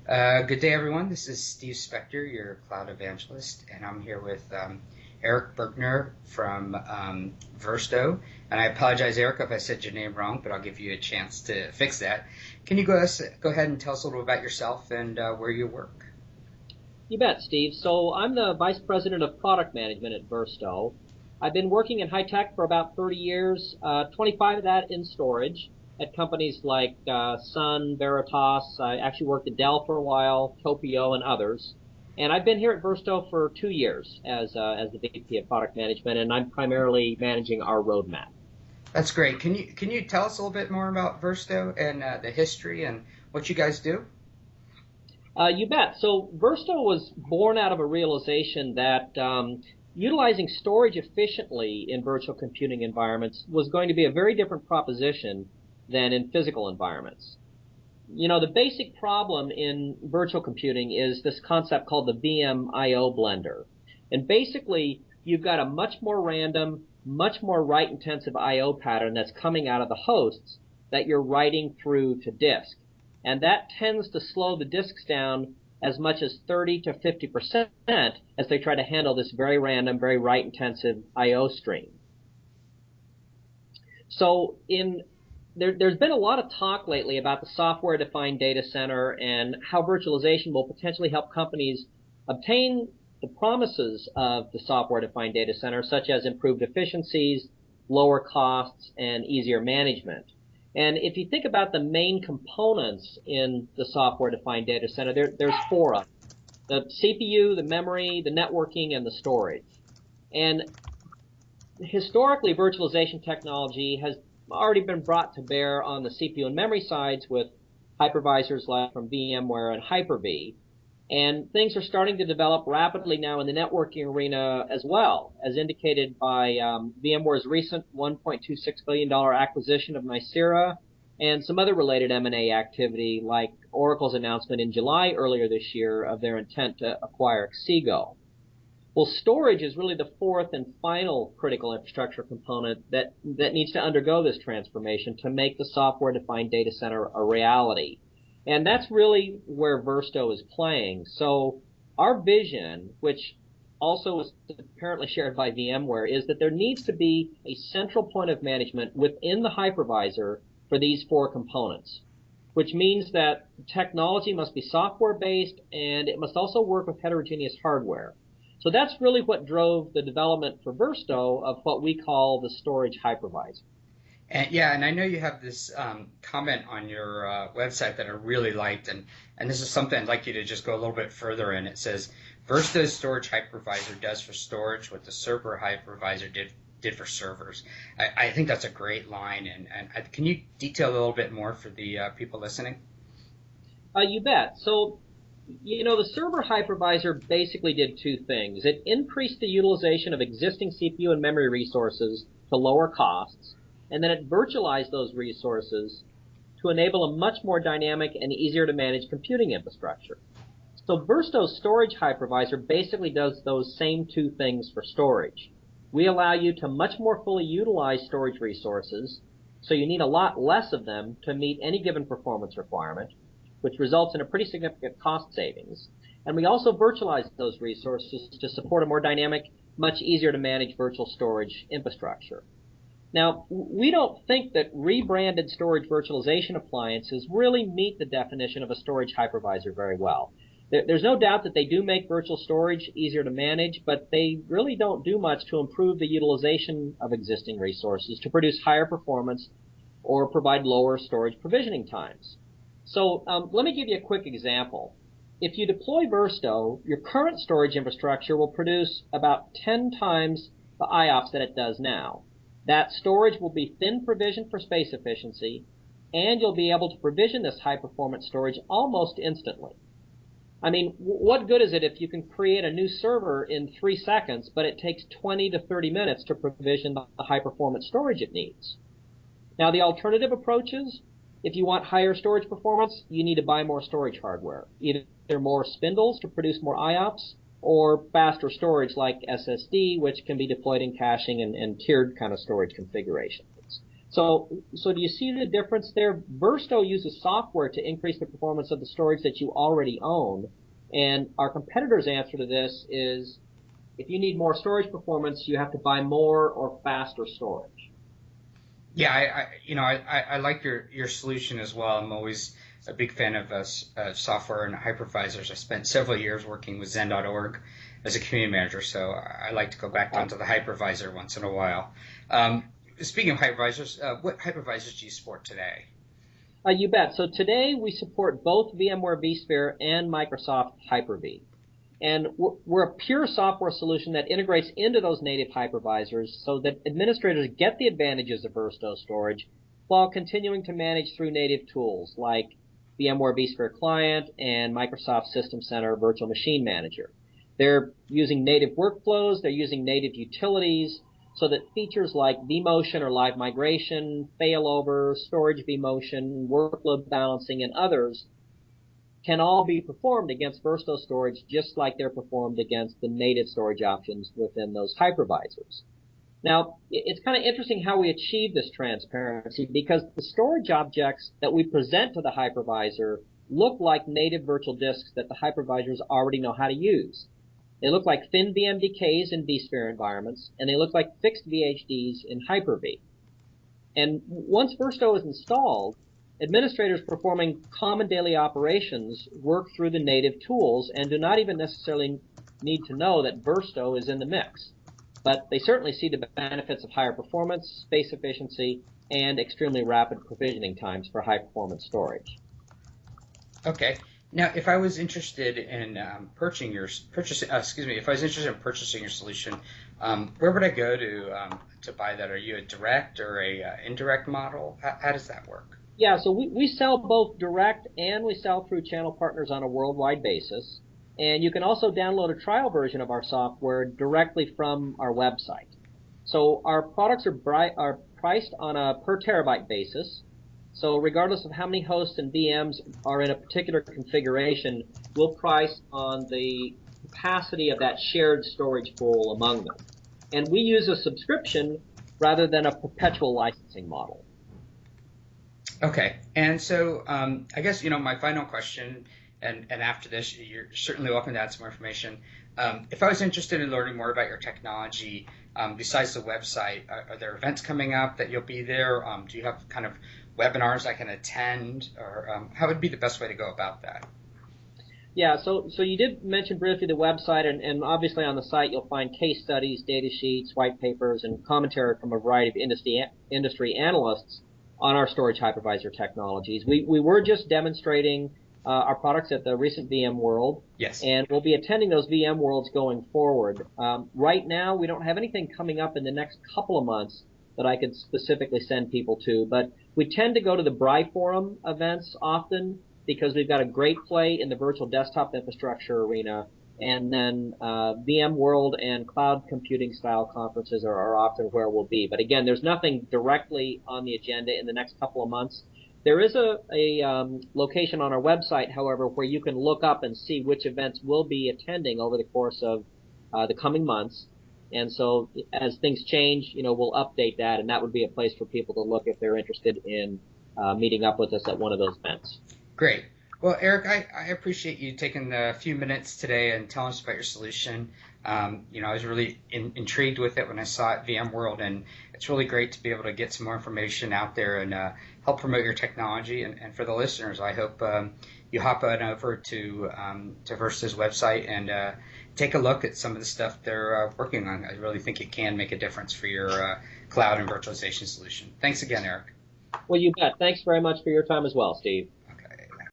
Good day, everyone. This is Steve Spector, your cloud evangelist, and I'm here with Eric Burgener from Virsto. And I apologize, Eric, if I said your name wrong, but I'll give you a chance to fix that. Can you go ahead and tell us a little about yourself and where you work? You bet, Steve. So I'm the Vice President of Product Management at Virsto. I've been working in high tech for about 30 years, 25 of that in storage at companies like Sun, Veritas. I actually worked at Dell for a while, Topio, and others. And I've been here at Virsto for 2 years as the VP of Product Management, and I'm primarily managing our roadmap. That's great. Can you tell us a little bit more about Virsto and the history and what you guys do? You bet. So Virsto was born out of a realization that utilizing storage efficiently in virtual computing environments was going to be a very different proposition than in physical environments. You know, the basic problem in virtual computing is this concept called the VM I/O blender. And basically, you've got a much more random, much more write-intensive I/O pattern that's coming out of the hosts that you're writing through to disk. And that tends to slow the disks down as much as 30 to 50% as they try to handle this very random, very write-intensive I/O stream. So there's been a lot of talk lately about the software-defined data center and how virtualization will potentially help companies obtain the promises of the software-defined data center, such as improved efficiencies, lower costs, and easier management. And if you think about the main components in the software-defined data center, there's four of them: the CPU, the memory, the networking, and the storage. And historically, virtualization technology has already been brought to bear on the CPU and memory sides with hypervisors like from VMware and Hyper-V. And things are starting to develop rapidly now in the networking arena as well, as indicated by VMware's recent $1.26 billion acquisition of Nicira and some other related M&A activity like Oracle's announcement in July earlier this year of their intent to acquire Xigo. Well, storage is really the fourth and final critical infrastructure component that needs to undergo this transformation to make the software-defined data center a reality. And that's really where Virsto is playing. So our vision, which also is apparently shared by VMware, is that there needs to be a central point of management within the hypervisor for these four components, which means that technology must be software-based and it must also work with heterogeneous hardware. So that's really what drove the development for Virsto of what we call the storage hypervisor. And I know you have this comment on your website that I really liked, and this is something I'd like you to just go a little bit further in. It says, Virsto's storage hypervisor does for storage what the server hypervisor did for servers. I think that's a great line, and can you detail a little bit more for the people listening? You bet. So, you know, the server hypervisor basically did two things. It increased the utilization of existing CPU and memory resources to lower costs, and then it virtualized those resources to enable a much more dynamic and easier to manage computing infrastructure. So Virsto's storage hypervisor basically does those same two things for storage. We allow you to much more fully utilize storage resources, so you need a lot less of them to meet any given performance requirement, which results in a pretty significant cost savings. And we also virtualize those resources to support a more dynamic, much easier to manage virtual storage infrastructure. Now, we don't think that rebranded storage virtualization appliances really meet the definition of a storage hypervisor very well. There's no doubt that they do make virtual storage easier to manage, but they really don't do much to improve the utilization of existing resources to produce higher performance or provide lower storage provisioning times. So let me give you a quick example. If you deploy Virsto, your current storage infrastructure will produce about 10 times the IOPS that it does now. That storage will be thin provisioned for space efficiency, and you'll be able to provision this high-performance storage almost instantly. I mean, what good is it if you can create a new server in 3 seconds, but it takes 20 to 30 minutes to provision the high-performance storage it needs? Now, the alternative approach is, if you want higher storage performance, you need to buy more storage hardware, either more spindles to produce more IOPS, or faster storage like SSD, which can be deployed in caching and tiered kind of storage configurations. So do you see the difference there? Virsto uses software to increase the performance of the storage that you already own. And our competitor's answer to this is if you need more storage performance, you have to buy more or faster storage. Yeah, I like your solution as well. I'm always a big fan of software and hypervisors. I spent several years working with Zen.org as a community manager, so I like to go back down to the hypervisor once in a while. Speaking of hypervisors, what hypervisors do you support today? You bet. So today we support both VMware vSphere and Microsoft Hyper-V. And we're a pure software solution that integrates into those native hypervisors so that administrators get the advantages of Virsto storage while continuing to manage through native tools like VMware vSphere Client and Microsoft System Center Virtual Machine Manager. They're using native workflows, they're using native utilities, so that features like vMotion or live migration, failover, storage vMotion, workload balancing, and others can all be performed against Virsto storage just like they're performed against the native storage options within those hypervisors. Now, it's kind of interesting how we achieve this transparency because the storage objects that we present to the hypervisor look like native virtual disks that the hypervisors already know how to use. They look like thin VMDKs in vSphere environments, and they look like fixed VHDs in Hyper-V. And once Virsto is installed, administrators performing common daily operations work through the native tools and do not even necessarily need to know that Virsto is in the mix. But they certainly see the benefits of higher performance, space efficiency, and extremely rapid provisioning times for high-performance storage. Okay. Now, if I was interested in purchasing your solution, where would I go to buy that? Are you a direct or a indirect model? How does that work? Yeah, so we sell both direct and we sell through channel partners on a worldwide basis. And you can also download a trial version of our software directly from our website. So our products are priced on a per terabyte basis. So regardless of how many hosts and VMs are in a particular configuration, we'll price on the capacity of that shared storage pool among them. And we use a subscription rather than a perpetual licensing model. Okay. And so I guess, my final question, and after this, you're certainly welcome to add some more information. If I was interested in learning more about your technology, besides the website, are there events coming up that you'll be there? Do you have kind of webinars I can attend, or how would be the best way to go about that? Yeah, so you did mention briefly the website, and obviously on the site you'll find case studies, data sheets, white papers, and commentary from a variety of industry analysts on our storage hypervisor technologies. We were just demonstrating our products at the recent VMworld. Yes. And we'll be attending those VMworlds going forward. Right now, we don't have anything coming up in the next couple of months that I could specifically send people to, but we tend to go to the BRI Forum events often because we've got a great play in the virtual desktop infrastructure arena, and then VMworld and cloud computing style conferences are often where we'll be. But again, there's nothing directly on the agenda in the next couple of months. There is a location on our website, however, where you can look up and see which events we'll be attending over the course of the coming months. And so as things change, we'll update that, and that would be a place for people to look if they're interested in meeting up with us at one of those events. Great. Well, Eric, I appreciate you taking a few minutes today and telling us about your solution. I was really intrigued with it when I saw it at VMworld, and it's really great to be able to get some more information out there and help promote your technology. And for the listeners, I hope you hop on over to Virsto's website and take a look at some of the stuff they're working on. I really think it can make a difference for your cloud and virtualization solution. Thanks again, Eric. Well, you bet. Thanks very much for your time as well, Steve.